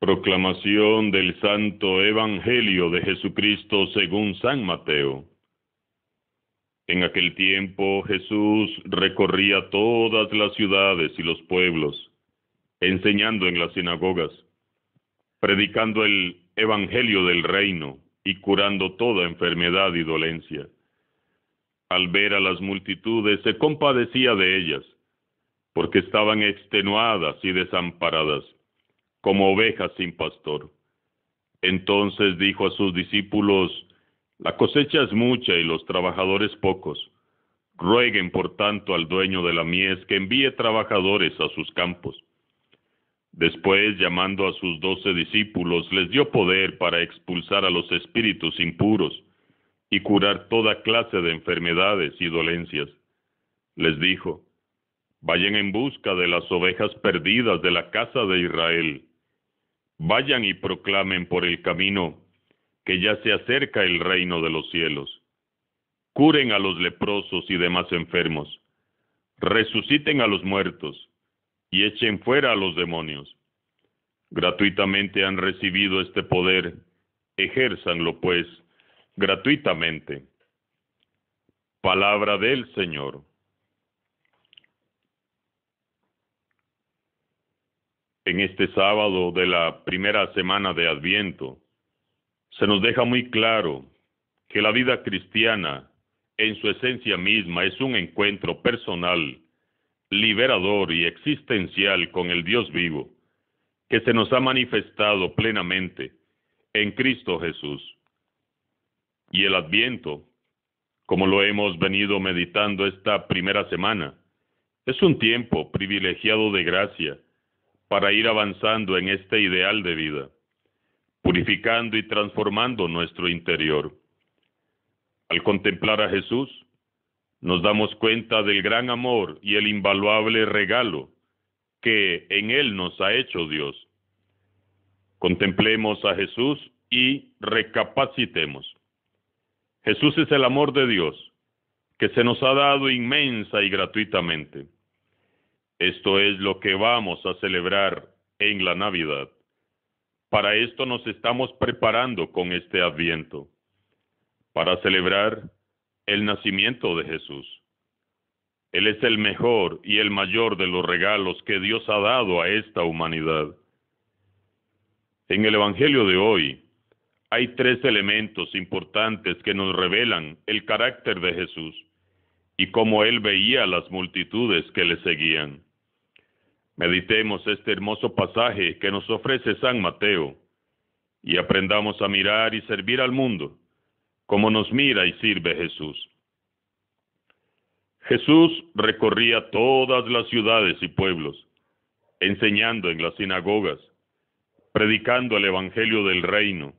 Proclamación del Santo Evangelio de Jesucristo según San Mateo. En aquel tiempo Jesús recorría todas las ciudades y los pueblos, enseñando en las sinagogas, predicando el Evangelio del reino y curando toda enfermedad y dolencia. Al ver a las multitudes se compadecía de ellas, porque estaban extenuadas y desamparadas, como ovejas sin pastor. Entonces dijo a sus discípulos: la cosecha es mucha y los trabajadores pocos. Rueguen por tanto al dueño de la mies que envíe trabajadores a sus campos. Después, llamando a sus 12 discípulos, les dio poder para expulsar a los espíritus impuros y curar toda clase de enfermedades y dolencias. Les dijo: vayan en busca de las ovejas perdidas de la casa de Israel. Vayan y proclamen por el camino que ya se acerca el reino de los cielos. Curen a los leprosos y demás enfermos. Resuciten a los muertos y echen fuera a los demonios. Gratuitamente han recibido este poder, ejérzanlo pues gratuitamente. Palabra del Señor. En este sábado de la primera semana de Adviento, se nos deja muy claro que la vida cristiana, en su esencia misma, es un encuentro personal, liberador y existencial con el Dios vivo, que se nos ha manifestado plenamente en Cristo Jesús. Y el Adviento, como lo hemos venido meditando esta primera semana, es un tiempo privilegiado de gracia para ir avanzando en este ideal de vida, purificando y transformando nuestro interior. Al contemplar a Jesús, nos damos cuenta del gran amor y el invaluable regalo que en Él nos ha hecho Dios. Contemplemos a Jesús y recapacitemos. Jesús es el amor de Dios, que se nos ha dado inmensa y gratuitamente. Esto es lo que vamos a celebrar en la Navidad. Para esto nos estamos preparando con este Adviento, para celebrar el nacimiento de Jesús. Él es el mejor y el mayor de los regalos que Dios ha dado a esta humanidad. En el Evangelio de hoy hay 3 elementos importantes que nos revelan el carácter de Jesús y cómo Él veía a las multitudes que le seguían. Meditemos este hermoso pasaje que nos ofrece San Mateo y aprendamos a mirar y servir al mundo como nos mira y sirve Jesús. Jesús recorría todas las ciudades y pueblos, enseñando en las sinagogas, predicando el Evangelio del reino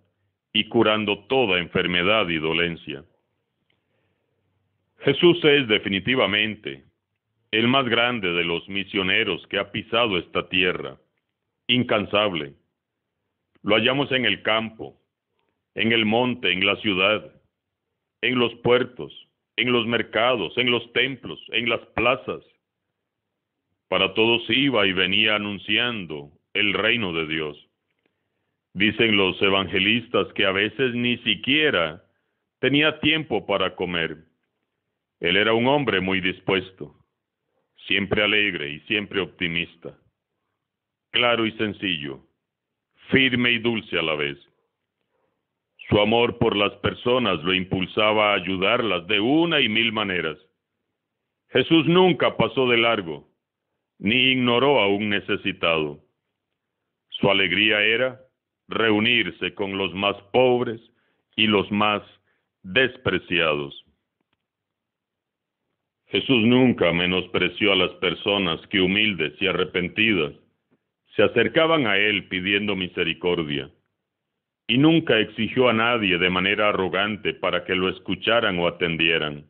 y curando toda enfermedad y dolencia. Jesús es definitivamente el más grande de los misioneros que ha pisado esta tierra, incansable. Lo hallamos en el campo, en el monte, en la ciudad, en los puertos, en los mercados, en los templos, en las plazas. Para todos iba y venía anunciando el reino de Dios. Dicen los evangelistas que a veces ni siquiera tenía tiempo para comer. Él era un hombre muy dispuesto, siempre alegre y siempre optimista, claro y sencillo, firme y dulce a la vez. Su amor por las personas lo impulsaba a ayudarlas de una y mil maneras. Jesús nunca pasó de largo, ni ignoró a un necesitado. Su alegría era reunirse con los más pobres y los más despreciados. Jesús nunca menospreció a las personas que, humildes y arrepentidas, se acercaban a Él pidiendo misericordia, y nunca exigió a nadie de manera arrogante para que lo escucharan o atendieran.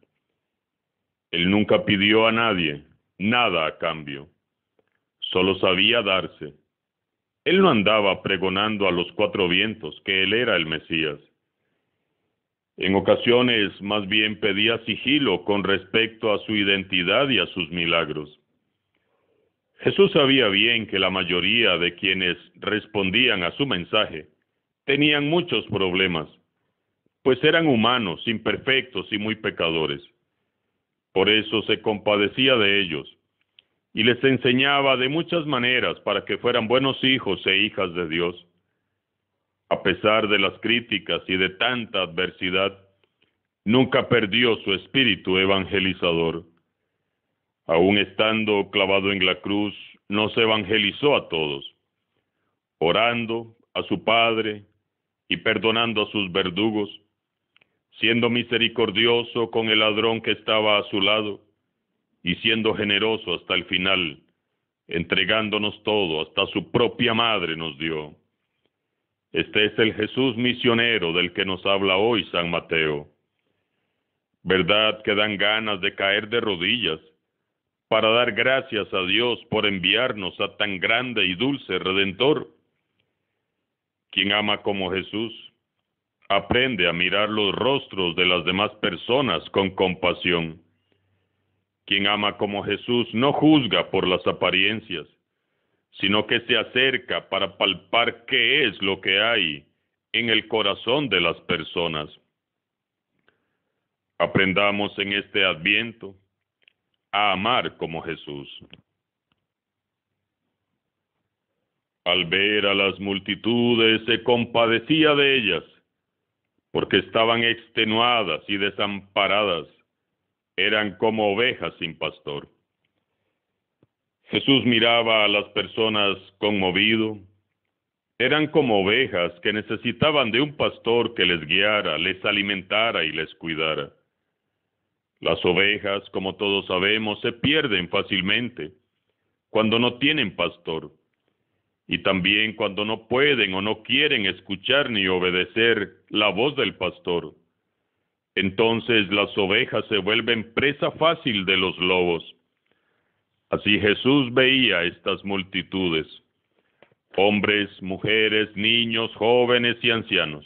Él nunca pidió a nadie nada a cambio, solo sabía darse. Él no andaba pregonando a los 4 vientos que Él era el Mesías. En ocasiones, más bien pedía sigilo con respecto a su identidad y a sus milagros. Jesús sabía bien que la mayoría de quienes respondían a su mensaje tenían muchos problemas, pues eran humanos, imperfectos y muy pecadores. Por eso se compadecía de ellos y les enseñaba de muchas maneras para que fueran buenos hijos e hijas de Dios. A pesar de las críticas y de tanta adversidad, nunca perdió su espíritu evangelizador. Aún estando clavado en la cruz, nos evangelizó a todos, orando a su Padre y perdonando a sus verdugos, siendo misericordioso con el ladrón que estaba a su lado y siendo generoso hasta el final, entregándonos todo, hasta su propia madre nos dio. Este es el Jesús misionero del que nos habla hoy San Mateo. ¿Verdad que dan ganas de caer de rodillas para dar gracias a Dios por enviarnos a tan grande y dulce Redentor? Quien ama como Jesús aprende a mirar los rostros de las demás personas con compasión. Quien ama como Jesús no juzga por las apariencias, sino que se acerca para palpar qué es lo que hay en el corazón de las personas. Aprendamos en este Adviento a amar como Jesús. Al ver a las multitudes se compadecía de ellas, porque estaban extenuadas y desamparadas, eran como ovejas sin pastor. Jesús miraba a las personas conmovido. Eran como ovejas que necesitaban de un pastor que les guiara, les alimentara y les cuidara. Las ovejas, como todos sabemos, se pierden fácilmente cuando no tienen pastor, y también cuando no pueden o no quieren escuchar ni obedecer la voz del pastor. Entonces las ovejas se vuelven presa fácil de los lobos. Así Jesús veía a estas multitudes, hombres, mujeres, niños, jóvenes y ancianos,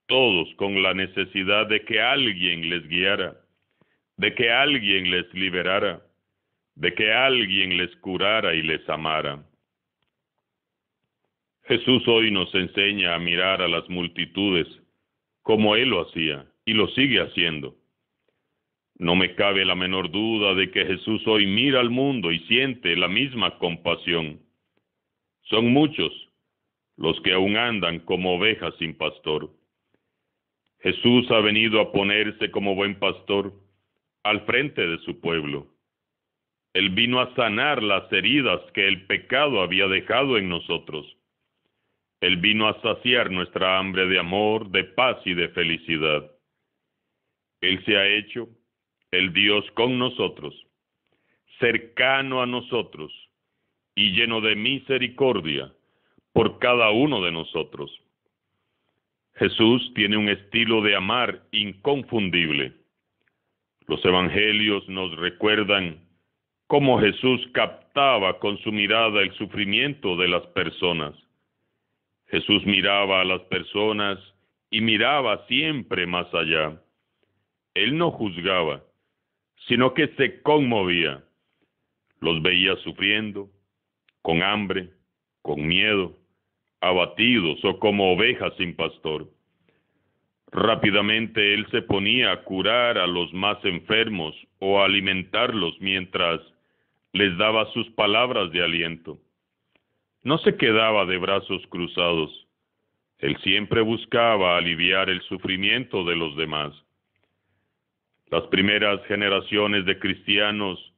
todos con la necesidad de que alguien les guiara, de que alguien les liberara, de que alguien les curara y les amara. Jesús hoy nos enseña a mirar a las multitudes como Él lo hacía y lo sigue haciendo. No me cabe la menor duda de que Jesús hoy mira al mundo y siente la misma compasión. Son muchos los que aún andan como ovejas sin pastor. Jesús ha venido a ponerse como buen pastor al frente de su pueblo. Él vino a sanar las heridas que el pecado había dejado en nosotros. Él vino a saciar nuestra hambre de amor, de paz y de felicidad. Él se ha hecho el Dios con nosotros, cercano a nosotros y lleno de misericordia por cada uno de nosotros. Jesús tiene un estilo de amar inconfundible. Los evangelios nos recuerdan cómo Jesús captaba con su mirada el sufrimiento de las personas. Jesús miraba a las personas y miraba siempre más allá. Él no juzgaba, sino que se conmovía. Los veía sufriendo, con hambre, con miedo, abatidos o como ovejas sin pastor. Rápidamente Él se ponía a curar a los más enfermos o a alimentarlos mientras les daba sus palabras de aliento. No se quedaba de brazos cruzados. Él siempre buscaba aliviar el sufrimiento de los demás. Las primeras generaciones de cristianos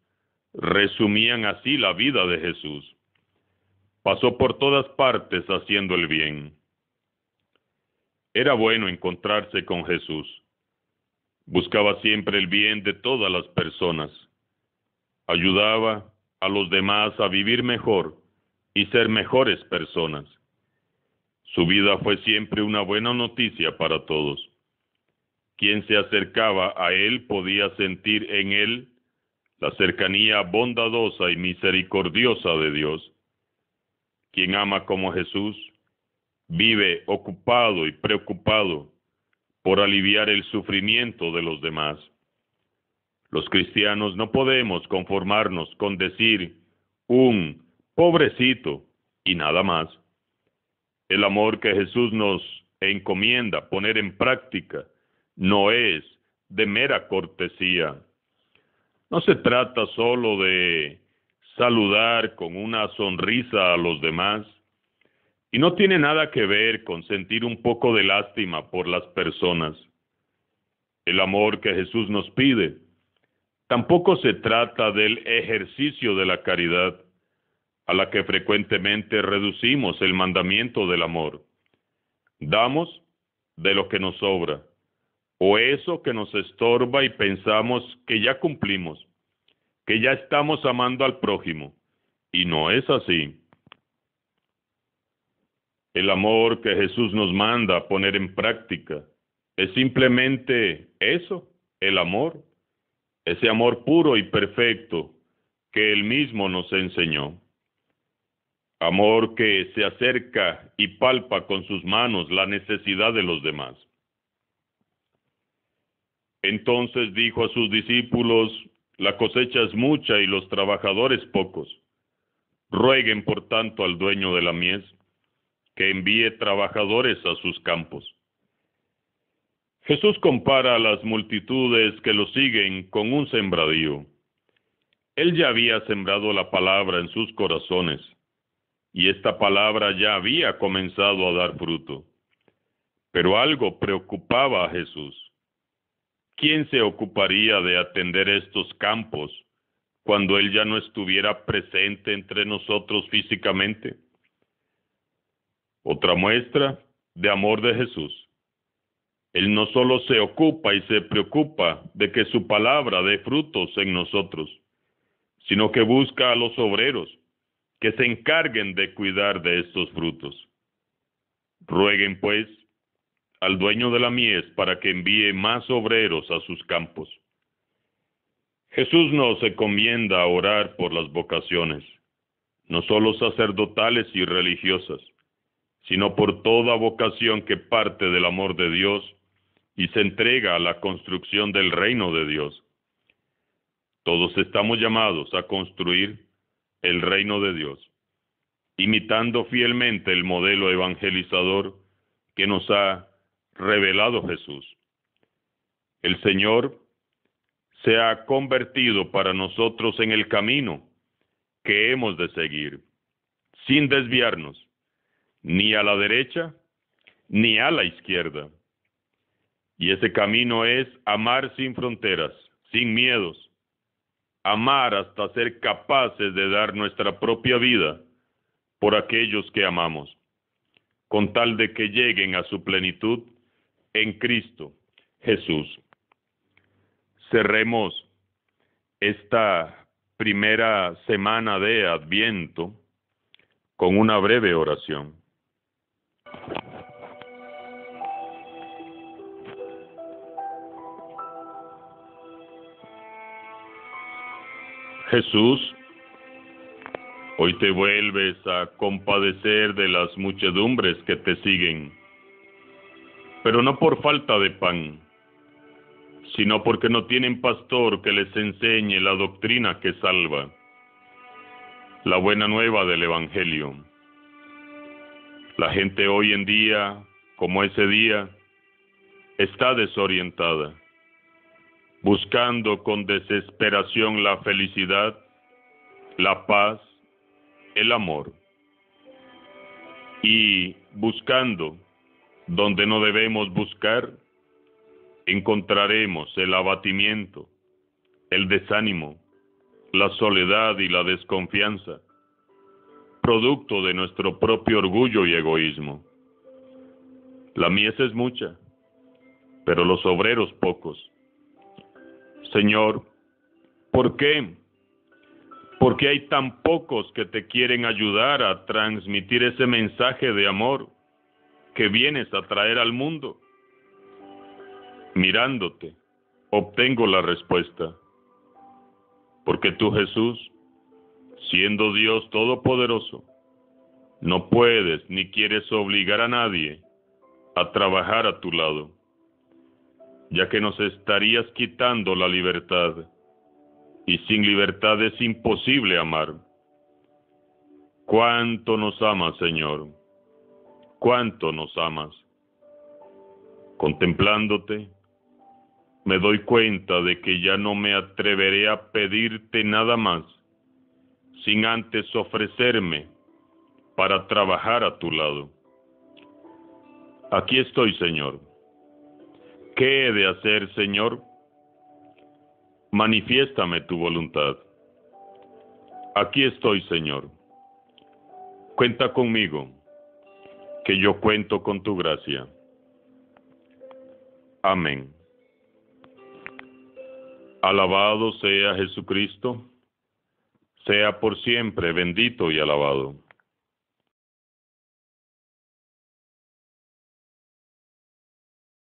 resumían así la vida de Jesús. Pasó por todas partes haciendo el bien. Era bueno encontrarse con Jesús. Buscaba siempre el bien de todas las personas. Ayudaba a los demás a vivir mejor y ser mejores personas. Su vida fue siempre una buena noticia para todos. Quien se acercaba a Él podía sentir en Él la cercanía bondadosa y misericordiosa de Dios. Quien ama como Jesús vive ocupado y preocupado por aliviar el sufrimiento de los demás. Los cristianos no podemos conformarnos con decir un pobrecito y nada más. El amor que Jesús nos encomienda poner en práctica no es de mera cortesía. No se trata solo de saludar con una sonrisa a los demás, y no tiene nada que ver con sentir un poco de lástima por las personas. El amor que Jesús nos pide tampoco se trata del ejercicio de la caridad, a la que frecuentemente reducimos el mandamiento del amor. Damos de lo que nos sobra, o eso que nos estorba y pensamos que ya cumplimos, que ya estamos amando al prójimo, y no es así. El amor que Jesús nos manda a poner en práctica es simplemente eso, el amor, ese amor puro y perfecto que Él mismo nos enseñó. Amor que se acerca y palpa con sus manos la necesidad de los demás. Entonces dijo a sus discípulos: la cosecha es mucha y los trabajadores pocos. Rueguen por tanto al dueño de la mies que envíe trabajadores a sus campos. Jesús compara a las multitudes que lo siguen con un sembradío. Él ya había sembrado la palabra en sus corazones, y esta palabra ya había comenzado a dar fruto. Pero algo preocupaba a Jesús. ¿Quién se ocuparía de atender estos campos cuando Él ya no estuviera presente entre nosotros físicamente? Otra muestra de amor de Jesús. Él no solo se ocupa y se preocupa de que su palabra dé frutos en nosotros, sino que busca a los obreros que se encarguen de cuidar de estos frutos. Rueguen, pues, al dueño de la mies para que envíe más obreros a sus campos. Jesús nos encomienda a orar por las vocaciones, no solo sacerdotales y religiosas, sino por toda vocación que parte del amor de Dios y se entrega a la construcción del reino de Dios. Todos estamos llamados a construir el reino de Dios, imitando fielmente el modelo evangelizador que nos ha revelado Jesús. El Señor se ha convertido para nosotros en el camino que hemos de seguir, sin desviarnos, ni a la derecha, ni a la izquierda. Y ese camino es amar sin fronteras, sin miedos, amar hasta ser capaces de dar nuestra propia vida por aquellos que amamos, con tal de que lleguen a su plenitud en Cristo Jesús. Cerremos esta primera semana de Adviento con una breve oración. Jesús, hoy te vuelves a compadecer de las muchedumbres que te siguen, pero no por falta de pan, sino porque no tienen pastor que les enseñe la doctrina que salva, la buena nueva del Evangelio. La gente hoy en día, como ese día, está desorientada, buscando con desesperación la felicidad, la paz, el amor. Y buscando donde no debemos buscar, encontraremos el abatimiento, el desánimo, la soledad y la desconfianza, producto de nuestro propio orgullo y egoísmo. La mies es mucha, pero los obreros pocos. Señor, ¿por qué? ¿Por qué hay tan pocos que te quieren ayudar a transmitir ese mensaje de amor que vienes a traer al mundo? Mirándote, obtengo la respuesta. Porque tú, Jesús, siendo Dios Todopoderoso, no puedes ni quieres obligar a nadie a trabajar a tu lado, ya que nos estarías quitando la libertad, y sin libertad es imposible amar. Cuánto nos amas, Señor, cuánto nos amas. Contemplándote, me doy cuenta de que ya no me atreveré a pedirte nada más, sin antes ofrecerme para trabajar a tu lado. Aquí estoy, Señor. ¿Qué he de hacer, Señor? Manifiéstame tu voluntad. Aquí estoy, Señor. Cuenta conmigo, que yo cuento con tu gracia. Amén. Alabado sea Jesucristo, sea por siempre bendito y alabado.